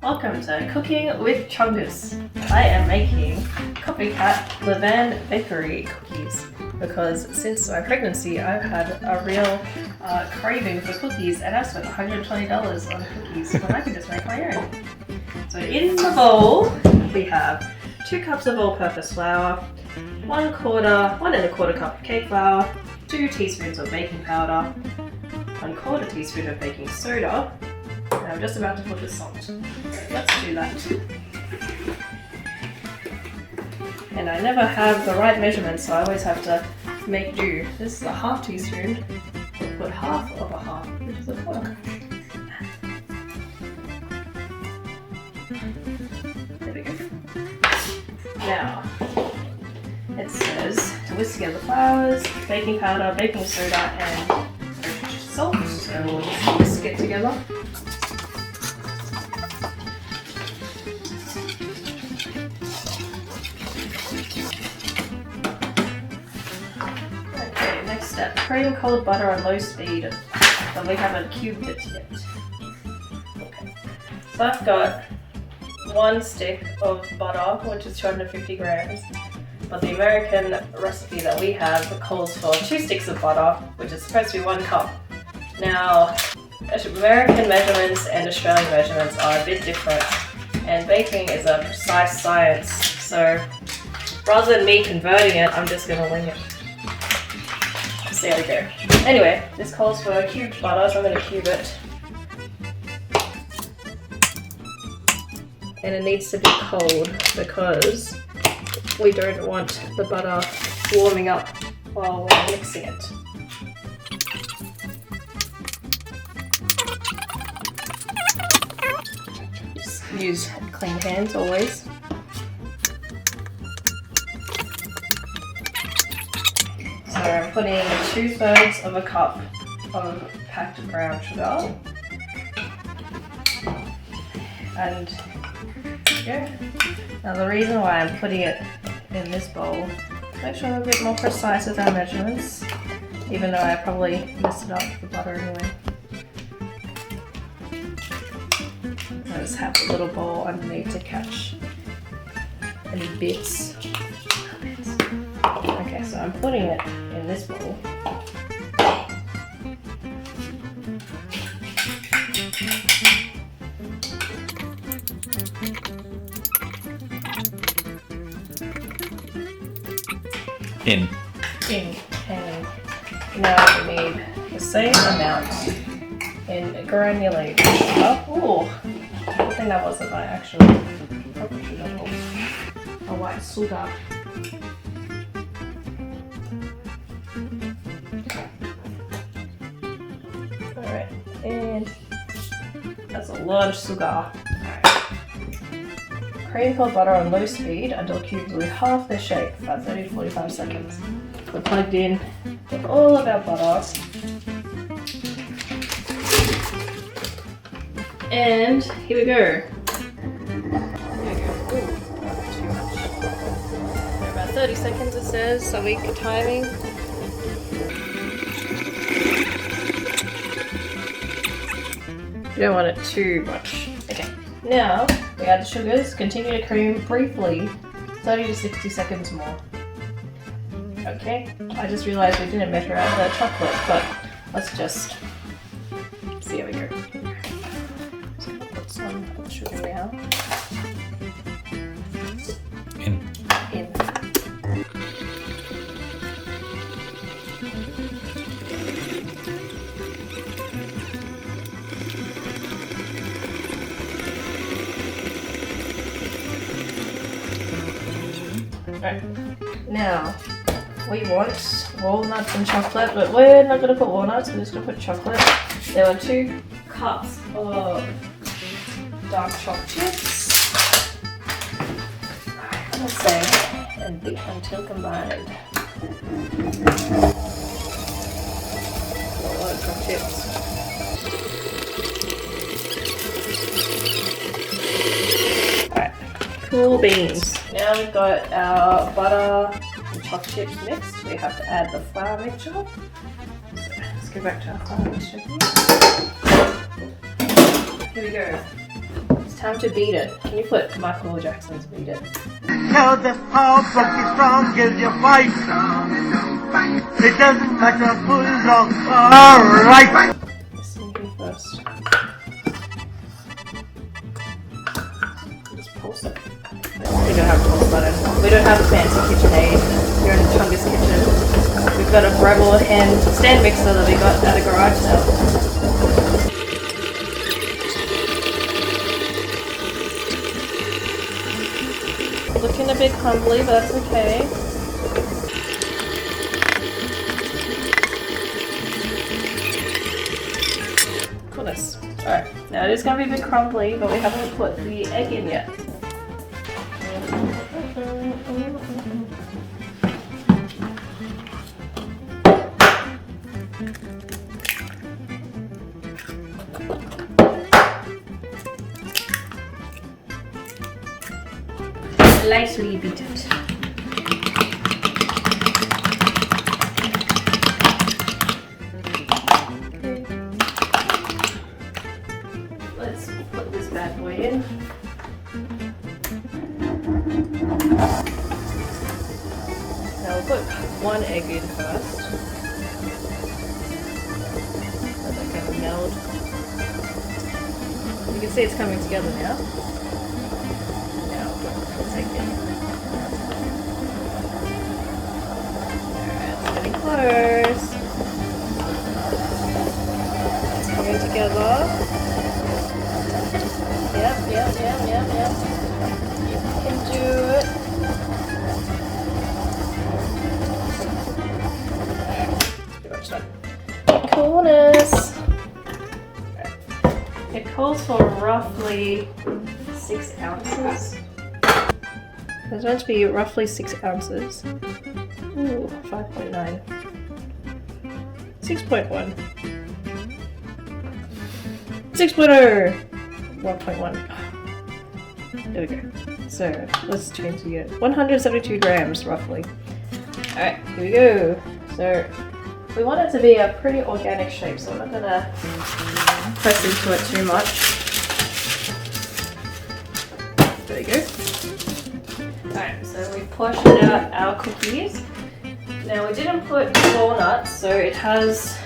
Welcome to Cooking with Chungus. I am making Copycat Levain bakery cookies because since my pregnancy I've had a real craving for cookies and I've spent $120 on cookies when I can just make my own. So in the bowl we have 2 cups of all-purpose flour, 1.25 cup of cake flour, 2 teaspoons of baking powder, 1/4 teaspoon of baking soda, and I'm just about to put the salt. So let's do that. And I never have the right measurements, so I always have to make do. This is a 1/2 teaspoon. We'll put half of a half, which is a 1/4. There we go. Now, it says to whisk together the flours, baking powder, baking soda, and salt. So we'll just whisk it together. Okay, next step. Cream cold butter on low speed, but we haven't cubed it yet. Okay, so I've got 1 stick of butter, which is 250 grams. But the American recipe that we have calls for 2 sticks of butter, which is supposed to be 1 cup. Now, American measurements and Australian measurements are a bit different, and baking is a precise science, so rather than me converting it, I'm just going to wing it. So there we go. Anyway, this calls for cubed butter, so I'm going to cube it. And it needs to be cold because we don't want the butter warming up while we're mixing it. Just use clean hands always. So I'm putting 2/3 of a cup of packed brown sugar. And yeah. Now the reason why I'm putting it in this bowl, make sure I'm a bit more precise with our measurements, even though I probably messed it up with the butter anyway. I just have a little bowl underneath to catch any bits. Okay, so I'm putting it in this bowl. In. And now we need the same amount in granulated sugar. Oh, I think that wasn't my actual proper sugar bowl. A white sugar. Alright, and that's a large sugar. Cream cold butter on low speed until cubes will half their shape, about 30 to 45 seconds. We're plugged in with all of our butter. And here we go. About 30 seconds it says, so week timing. You don't want it too much. Okay. Now, we add the sugars, continue to cream briefly, 30 to 60 seconds more. Okay, I just realized we didn't measure out the chocolate, but let's just see how we go. So I'll put some of the sugar now. In. Right. Now, we want walnuts and chocolate, but we're not going to put walnuts, we're just going to put chocolate. There are 2 cups of dark chocolate chips. I'm going to say, and beat until combined. A lot of chocolate chips. Alright, cool beans. Now we've got our butter and chocolate chips mixed. We have to add the flour mixture. So let's go back to our flour mixture here. Here we go. time to beat it. Can you put Michael Jackson's Beat It? Tell the how fucking strong is your fight. It doesn't matter who's wrong or right. Listen here first. Just pulse it. We don't have a pulse button. We don't have a fancy KitchenAid. We're in a Chungus kitchen. We've got a Breville hand stand mixer that we got at a garage sale. Looking a bit crumbly, but that's okay. Goodness. Alright, now it is going to be a bit crumbly, but we haven't put the egg in yet. Lightly beat it. Let's put this bad boy in. Now we'll put one egg in first. Let that kind of meld. You can see it's coming together now. Close. It's coming together. Yep. You can do it. Pretty much done. Coolness. It calls for roughly 6 ounces. It's meant to be roughly 6 ounces. Ooh, 5.9. 6.1. 6.0. 1.1. There we go. So let's change the unit. 172 grams roughly. Alright, here we go. So we want it to be a pretty organic shape, so I'm not gonna press into it too much. There we go. Alright, so we portioned out our cookies. Now we didn't put walnuts, so it has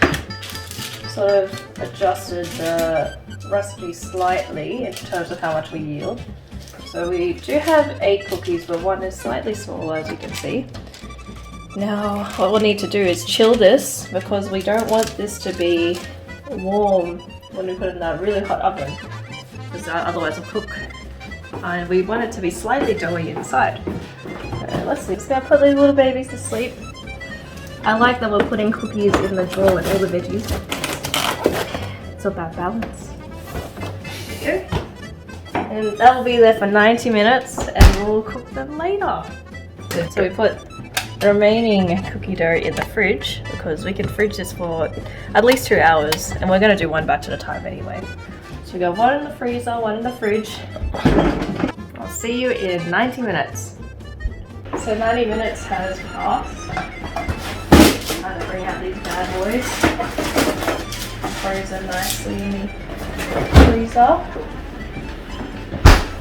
sort of adjusted the recipe slightly in terms of how much we yield. So we do have 8 cookies, but one is slightly smaller, as you can see. Now what we'll need to do is chill this, because we don't want this to be warm when we put it in that really hot oven, because otherwise it'll cook. And we want it to be slightly doughy inside. So let's see, just gonna put these little babies to sleep. I like that we're putting cookies in the drawer with all the veggies. It's about balance. There you go. And that will be there for 90 minutes and we'll cook them later. So we put the remaining cookie dough in the fridge because we can fridge this for at least 2 hours and we're going to do one batch at a time anyway. So we got one in the freezer, one in the fridge. I'll see you in 90 minutes. So 90 minutes has passed. Time to bring out these bad boys. Frozen nicely in the freezer.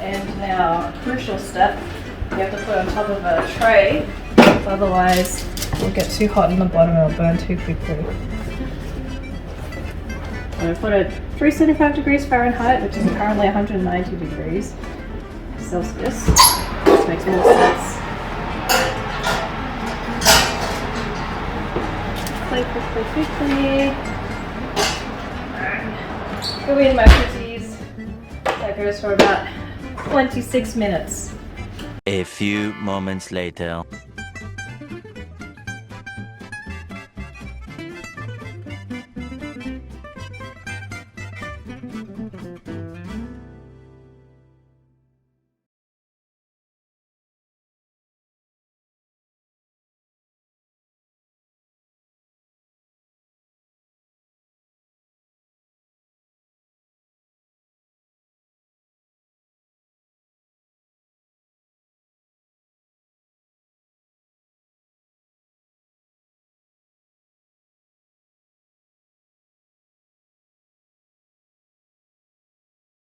And now, a crucial step, you have to put on top of a tray, otherwise it'll get too hot in the bottom and it'll burn too quickly. So I put it 375 degrees Fahrenheit, which is currently 190 degrees Celsius. This makes more sense. Quickly. Alright. Go in my cookies. That goes for about 26 minutes. A few moments later.